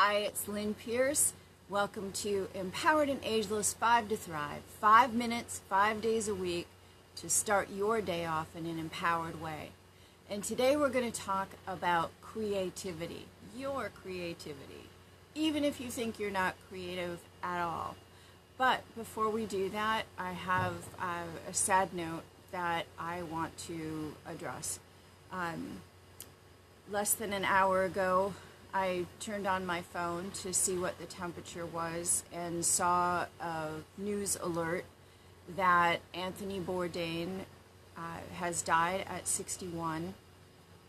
Hi, it's Lynn Pierce. Welcome to Empowered and Ageless 5 to Thrive. 5 minutes, 5 days a week to start your day off in an empowered way. And today we're going to talk about creativity, your creativity, even if you think you're not creative at all. But before we do that, I have a sad note that I want to address. Less than an hour ago, I turned on my phone to see what the temperature was and saw a news alert that Anthony Bourdain has died at 61,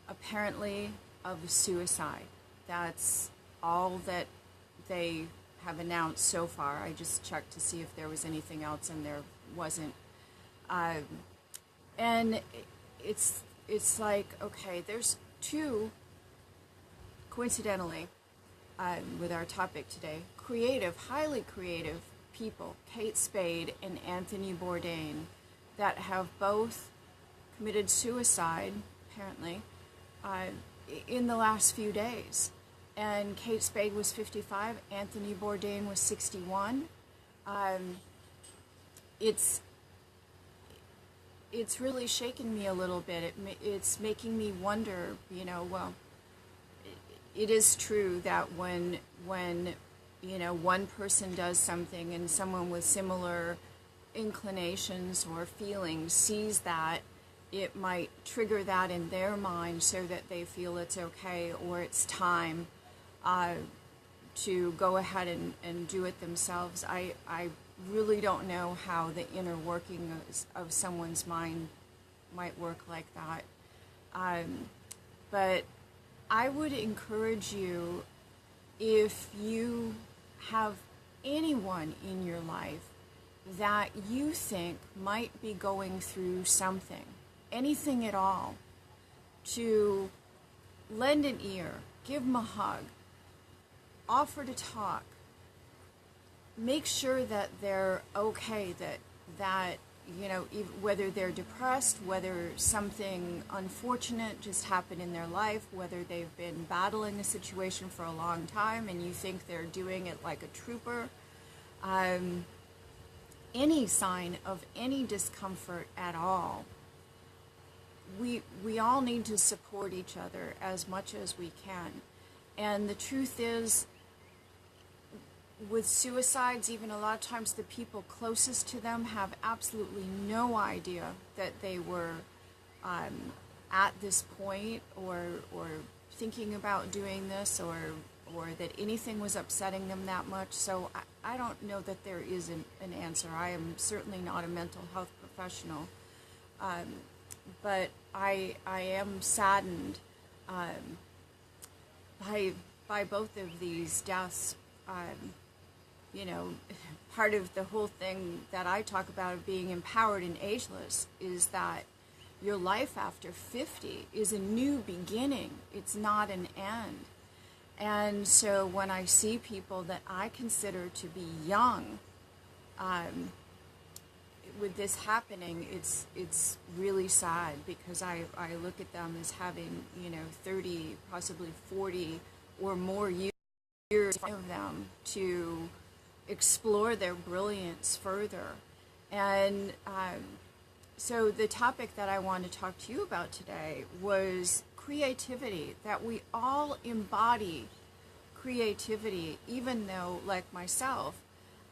apparently of suicide. That's all that they have announced so far. I just checked to see if there was anything else, and there wasn't. And it's like, okay, there's two, coincidentally, with our topic today, highly creative people, Kate Spade and Anthony Bourdain, that have both committed suicide, apparently, in the last few days. And Kate Spade was 55, Anthony Bourdain was 61. It's really shaken me a little bit. It's making me wonder, well, it is true that when one person does something and someone with similar inclinations or feelings sees that, it might trigger that in their mind so that they feel it's okay or it's time to go ahead and do it themselves. I really don't know how the inner working of someone's mind might work like that. But I would encourage you, if you have anyone in your life that you think might be going through something, anything at all, to lend an ear, give them a hug, offer to talk, make sure that they're okay, that whether they're depressed, whether something unfortunate just happened in their life, whether they've been battling a situation for a long time and you think they're doing it like a trooper, any sign of any discomfort at all, we all need to support each other as much as we can. And the truth is, with suicides, even a lot of times the people closest to them have absolutely no idea that they were at this point or thinking about doing this or that anything was upsetting them that much. So I don't know that there is an answer. I am certainly not a mental health professional, but I am saddened by both of these deaths. Part of the whole thing that I talk about of being empowered and ageless is that your life after 50 is a new beginning. It's not an end. And so when I see people that I consider to be young, with this happening, it's really sad, because I look at them as having 30, possibly 40 or more years of them to explore their brilliance further. And so the topic that I want to talk to you about today was creativity, that we all embody creativity, even though, like myself,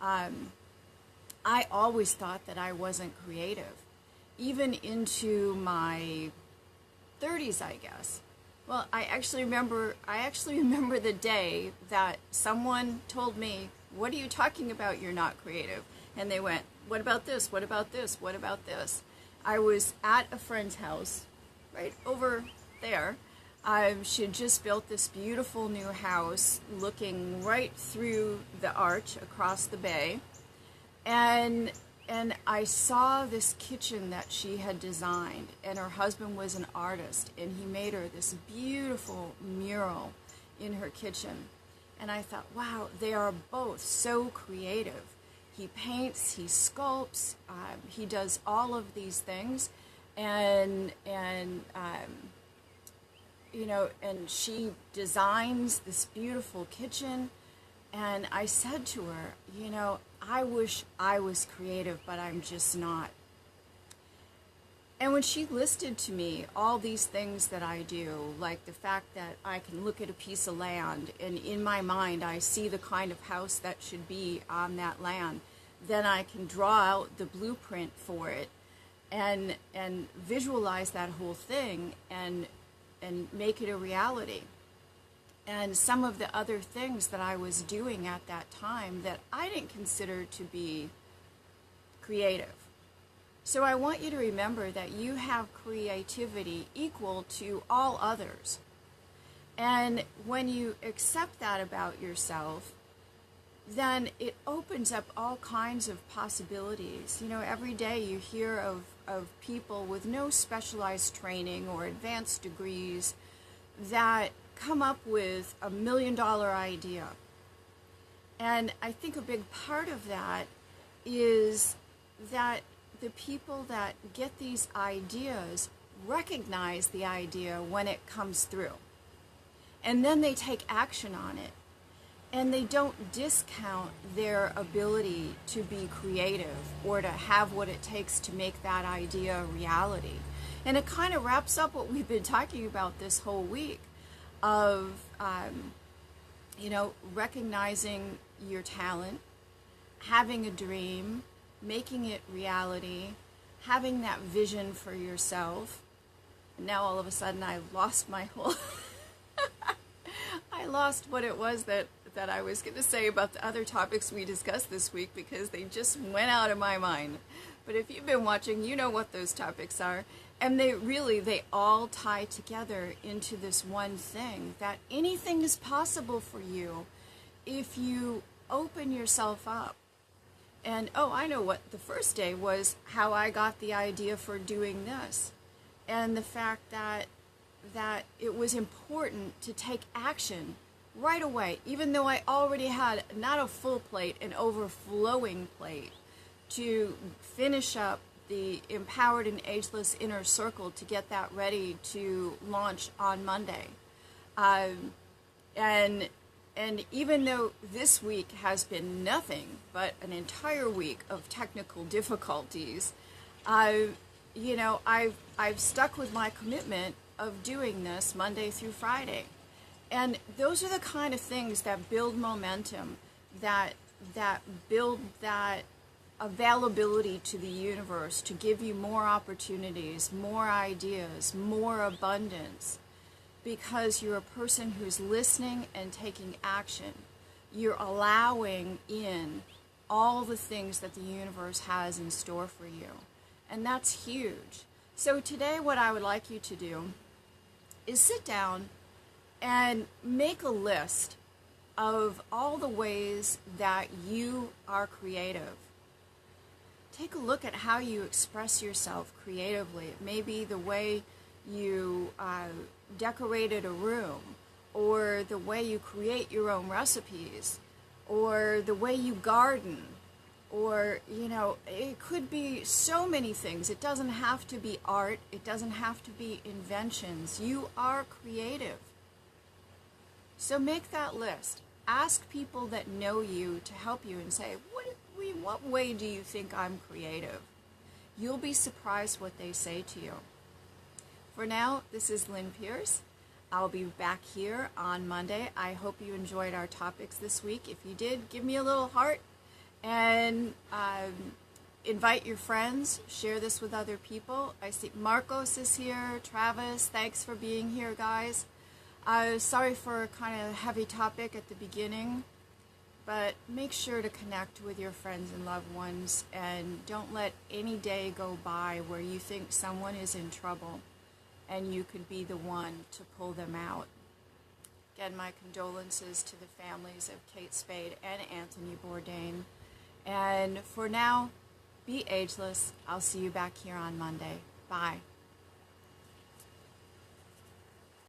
I always thought that I wasn't creative, even into my 30s, I guess. Well, I actually remember the day that someone told me, "What are you talking about? You're not creative." And they went, "What about this? What about this? What about this?" I was at a friend's house, right over there. She had just built this beautiful new house looking right through the arch across the bay. And I saw this kitchen that she had designed, and her husband was an artist, and he made her this beautiful mural in her kitchen. And I thought, wow, they are both so creative. He paints, he sculpts, he does all of these things, and and she designs this beautiful kitchen. And I said to her, I wish I was creative, but I'm just not. And when she listed to me all these things that I do, like the fact that I can look at a piece of land and in my mind I see the kind of house that should be on that land, then I can draw out the blueprint for it and visualize that whole thing and make it a reality. And some of the other things that I was doing at that time that I didn't consider to be creative. So I want you to remember that you have creativity equal to all others. And when you accept that about yourself, then it opens up all kinds of possibilities. Every day you hear of people with no specialized training or advanced degrees that come up with $1 million idea. And I think a big part of that is that the people that get these ideas recognize the idea when it comes through. And then they take action on it. And they don't discount their ability to be creative or to have what it takes to make that idea a reality. And it kind of wraps up what we've been talking about this whole week of, recognizing your talent, having a dream, making it reality, having that vision for yourself. And now all of a sudden I lost my whole... I lost what it was that I was going to say about the other topics we discussed this week because they just went out of my mind. But if you've been watching, you know what those topics are. And they all tie together into this one thing, that anything is possible for you if you open yourself up. And, I know what the first day was, how I got the idea for doing this. And the fact that it was important to take action right away, even though I already had not a full plate, an overflowing plate, to finish up the Empowered and Ageless Inner Circle to get that ready to launch on Monday. And even though this week has been nothing but an entire week of technical difficulties, I've stuck with my commitment of doing this Monday through Friday. And those are the kind of things that build momentum, that build that availability to the universe to give you more opportunities, more ideas, more abundance. Because you're a person who's listening and taking action. You're allowing in all the things that the universe has in store for you. And that's huge. So today what I would like you to do is sit down and make a list of all the ways that you are creative. Take a look at how you express yourself creatively. It may be the way you decorated a room, or the way you create your own recipes, or the way you garden, or, it could be so many things. It doesn't have to be art. It doesn't have to be inventions. You are creative. So make that list. Ask people that know you to help you and say, what way do you think I'm creative? You'll be surprised what they say to you. For now, this is Lynn Pierce. I'll be back here on Monday. I hope you enjoyed our topics this week. If you did, give me a little heart and invite your friends. Share this with other people. I see Marcos is here. Travis, thanks for being here, guys. Sorry for a kind of heavy topic at the beginning, but make sure to connect with your friends and loved ones, and don't let any day go by where you think someone is in trouble and you could be the one to pull them out. Again, my condolences to the families of Kate Spade and Anthony Bourdain. And for now, be ageless. I'll see you back here on Monday. Bye.